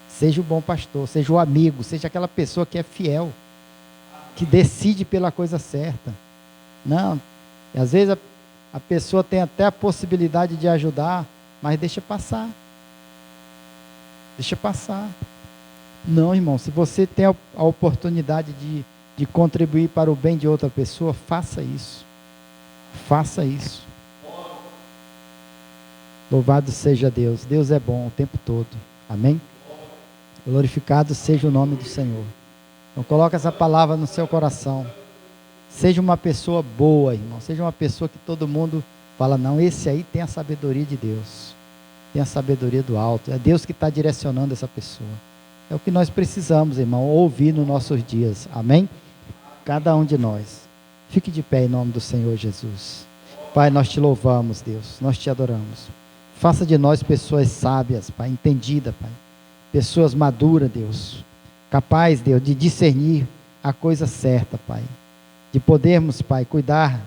Seja o bom pastor, seja o amigo, seja aquela pessoa que é fiel, que decide pela coisa certa. Não, às vezes a pessoa tem até a possibilidade de ajudar, mas deixa passar. Deixa passar. Não, irmão, se você tem a oportunidade de contribuir para o bem de outra pessoa, faça isso. Faça isso. Louvado seja Deus. Deus é bom o tempo todo. Amém? Glorificado seja o nome do Senhor. Então coloca essa palavra no seu coração. Seja uma pessoa boa, irmão. Seja uma pessoa que todo mundo fala, não, esse aí tem a sabedoria de Deus. Tem a sabedoria do alto. É Deus que está direcionando essa pessoa. É o que nós precisamos, irmão, ouvir nos nossos dias. Amém? Cada um de nós. Fique de pé em nome do Senhor Jesus. Pai, nós te louvamos, Deus. Nós te adoramos. Faça de nós pessoas sábias, Pai, entendidas, Pai. Pessoas maduras, Deus. Capaz, Deus, de discernir a coisa certa, Pai. De podermos, Pai, cuidar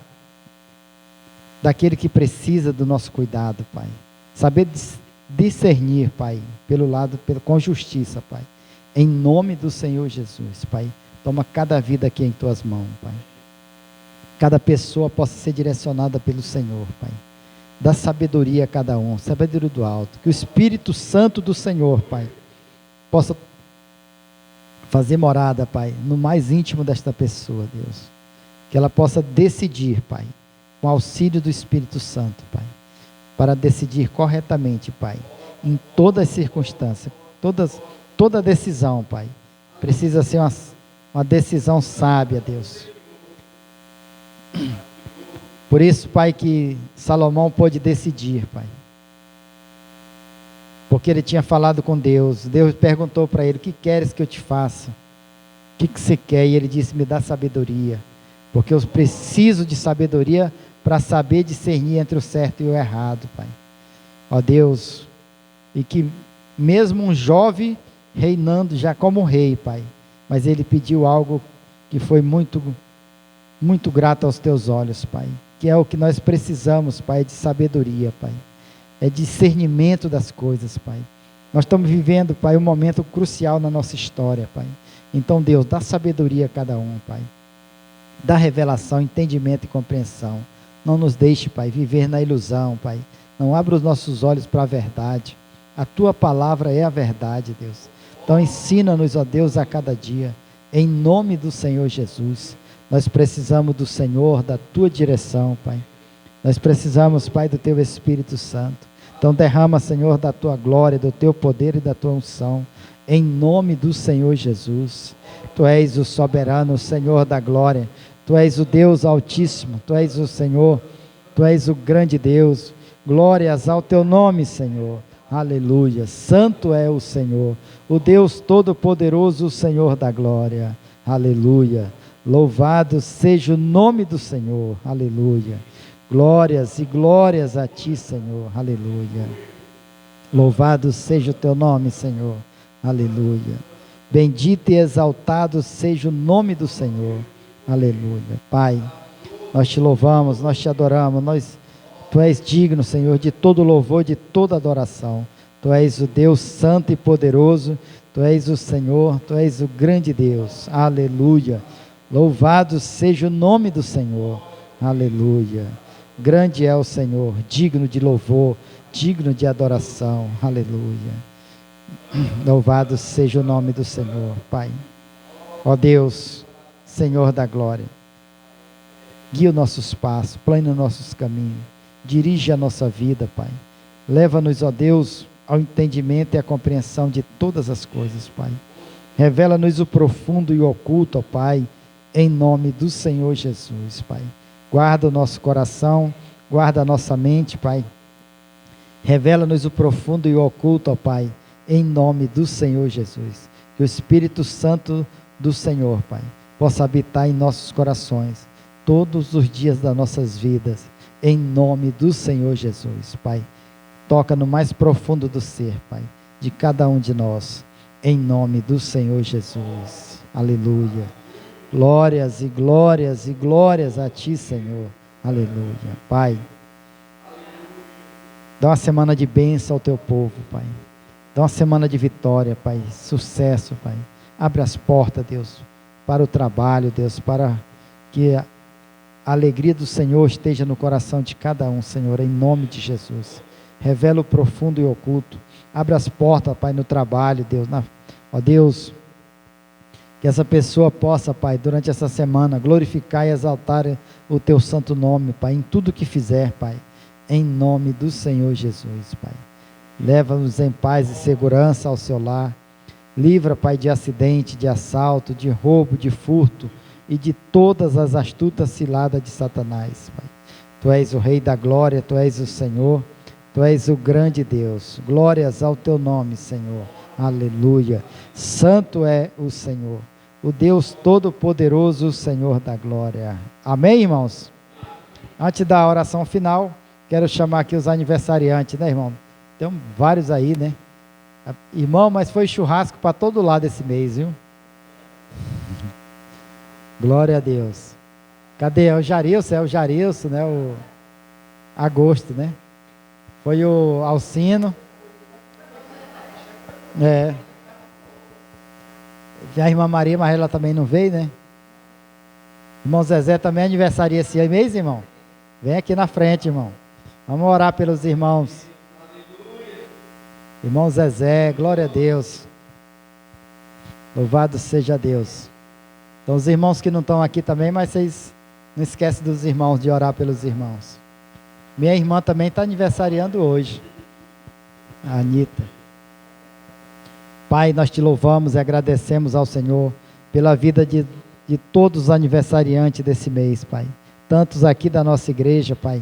daquele que precisa do nosso cuidado, Pai. Saber discernir, Pai, com justiça, Pai. Em nome do Senhor Jesus, Pai. Toma cada vida aqui em tuas mãos, Pai. Cada pessoa possa ser direcionada pelo Senhor, Pai. Dá sabedoria a cada um, sabedoria do alto. Que o Espírito Santo do Senhor, Pai, possa fazer morada, Pai, no mais íntimo desta pessoa, Deus. Que ela possa decidir, Pai, com auxílio do Espírito Santo, Pai, para decidir corretamente, Pai, em todas as circunstâncias, toda decisão, Pai, precisa ser uma decisão sábia, Deus. Por isso, Pai, que Salomão pôde decidir, Pai. Porque ele tinha falado com Deus. Deus perguntou para ele, o que queres que eu te faça? O que você quer? E ele disse, me dá sabedoria. Porque eu preciso de sabedoria para saber discernir entre o certo e o errado, Pai. Ó Deus, e que mesmo um jovem reinando já como rei, Pai, mas ele pediu algo que foi muito, muito grato aos teus olhos, Pai. Que é o que nós precisamos, Pai, de sabedoria, Pai. É discernimento das coisas, Pai. Nós estamos vivendo, Pai, um momento crucial na nossa história, Pai. Então, Deus, dá sabedoria a cada um, Pai. Dá revelação, entendimento e compreensão. Não nos deixe, Pai, viver na ilusão, Pai. Não abra os nossos olhos para a verdade. A Tua palavra é a verdade, Deus. Então, ensina-nos, ó Deus, a cada dia. Em nome do Senhor Jesus. Nós precisamos do Senhor, da Tua direção, Pai. Nós precisamos, Pai, do Teu Espírito Santo. Então derrama, Senhor, da Tua glória, do Teu poder e da Tua unção. Em nome do Senhor Jesus. Tu és o soberano, o Senhor da glória. Tu és o Deus altíssimo. Tu és o Senhor. Tu és o grande Deus. Glórias ao Teu nome, Senhor. Aleluia. Santo é o Senhor, o Deus Todo-Poderoso, o Senhor da glória. Aleluia. Louvado seja o nome do Senhor. Aleluia. Glórias e glórias a ti, Senhor. Aleluia. Louvado seja o teu nome, Senhor. Aleluia. Bendito e exaltado seja o nome do Senhor. Aleluia. Pai, nós te louvamos, nós te adoramos, Tu és digno, Senhor, de todo louvor, de toda adoração. Tu és o Deus santo e poderoso, Tu és o Senhor, Tu és o grande Deus. Aleluia. Louvado seja o nome do Senhor. Aleluia. Grande é o Senhor, digno de louvor, digno de adoração. Aleluia. Louvado seja o nome do Senhor, Pai. Ó Deus, Senhor da glória, guia os nossos passos, plane os nossos caminhos, dirige a nossa vida, Pai. Leva-nos, ó Deus, ao entendimento e à compreensão de todas as coisas, Pai. Revela-nos o profundo e o oculto, ó Pai, em nome do Senhor Jesus, Pai. Guarda o nosso coração, guarda a nossa mente, Pai. Revela-nos o profundo e o oculto, ó Pai, em nome do Senhor Jesus. Que o Espírito Santo do Senhor, Pai, possa habitar em nossos corações, todos os dias das nossas vidas, em nome do Senhor Jesus, Pai. Toca no mais profundo do ser, Pai, de cada um de nós, em nome do Senhor Jesus. Aleluia. Glórias e glórias e glórias a Ti, Senhor. Aleluia. Pai, dá uma semana de bênção ao Teu povo, Pai. Dá uma semana de vitória, Pai. Sucesso, Pai. Abre as portas, Deus, para o trabalho, Deus, para que a alegria do Senhor esteja no coração de cada um, Senhor, em nome de Jesus. Revela o profundo e oculto. Abre as portas, Pai, no trabalho, Deus. Ó Deus, que essa pessoa possa, Pai, durante essa semana, glorificar e exaltar o Teu santo nome, Pai, em tudo que fizer, Pai, em nome do Senhor Jesus, Pai. Leva-nos em paz e segurança ao seu lar. Livra, Pai, de acidente, de assalto, de roubo, de furto e de todas as astutas ciladas de Satanás, Pai. Tu és o Rei da glória, Tu és o Senhor, Tu és o grande Deus. Glórias ao Teu nome, Senhor. Aleluia. Santo é o Senhor, o Deus Todo-Poderoso, o Senhor da glória. Amém, irmãos? Antes da oração final, quero chamar aqui os aniversariantes, né, irmão? Tem vários aí, né? Irmão, mas foi churrasco para todo lado esse mês, viu? Glória a Deus. Cadê? É o Jarilson, né? O agosto, né? Foi o Alcino. É. E a irmã Maria, mas ela também não veio, né? Irmão Zezé também aniversaria esse mês, irmão? Vem aqui na frente, irmão. Vamos orar pelos irmãos. Irmão Zezé, glória a Deus. Louvado seja Deus. Então os irmãos que não estão aqui também, mas vocês não esquecem dos irmãos, de orar pelos irmãos. Minha irmã também está aniversariando hoje, a Anitta. Pai, nós te louvamos e agradecemos ao Senhor pela vida de todos os aniversariantes desse mês, Pai. Tantos aqui da nossa igreja, Pai,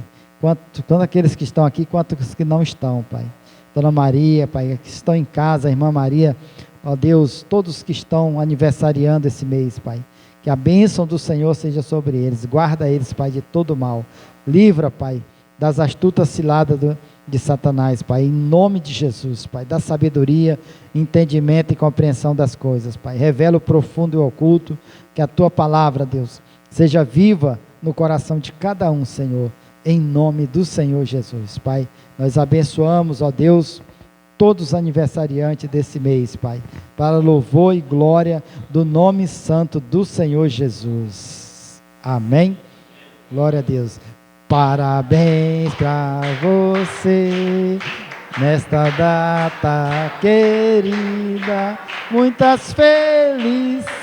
tanto aqueles que estão aqui, quanto os que não estão, Pai. Dona Maria, Pai, que estão em casa, a irmã Maria, ó Deus, todos que estão aniversariando esse mês, Pai. Que a bênção do Senhor seja sobre eles. Guarda eles, Pai, de todo mal. Livra, Pai, das astutas ciladas de Satanás, Pai, em nome de Jesus, Pai. Dá sabedoria, entendimento e compreensão das coisas, Pai. Revela o profundo e o oculto. Que a Tua palavra, Deus, seja viva no coração de cada um, Senhor. Em nome do Senhor Jesus, Pai. Nós abençoamos, ó Deus, todos os aniversariantes desse mês, Pai, para louvor e glória do nome santo do Senhor Jesus. Amém? Glória a Deus. Parabéns para você, nesta data querida, muitas felicidades,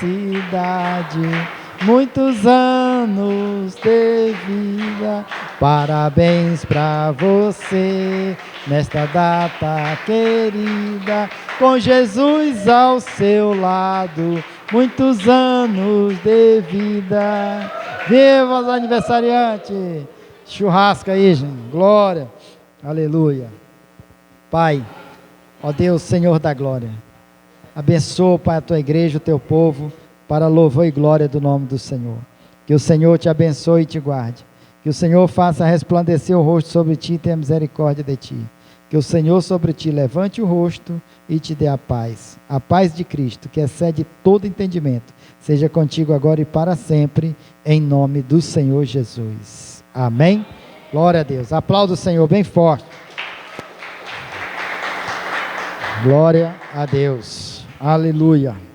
muitos anos de vida. Parabéns para você, nesta data querida, com Jesus ao seu lado, muitos anos de vida. Viva os aniversariantes! Churrasco aí, gente. Glória. Aleluia. Pai, Ó Deus, Senhor da glória. Abençoa, Pai, a tua igreja, o teu povo, para louvor e glória do nome do Senhor. Que o Senhor te abençoe e te guarde. Que o Senhor faça resplandecer o rosto sobre ti e tenha misericórdia de ti. Que o Senhor sobre ti levante o rosto e te dê a paz. A paz de Cristo, que excede todo entendimento, seja contigo agora e para sempre, em nome do Senhor Jesus. Amém? Glória a Deus. Aplauda o Senhor bem forte. Glória a Deus. Aleluia.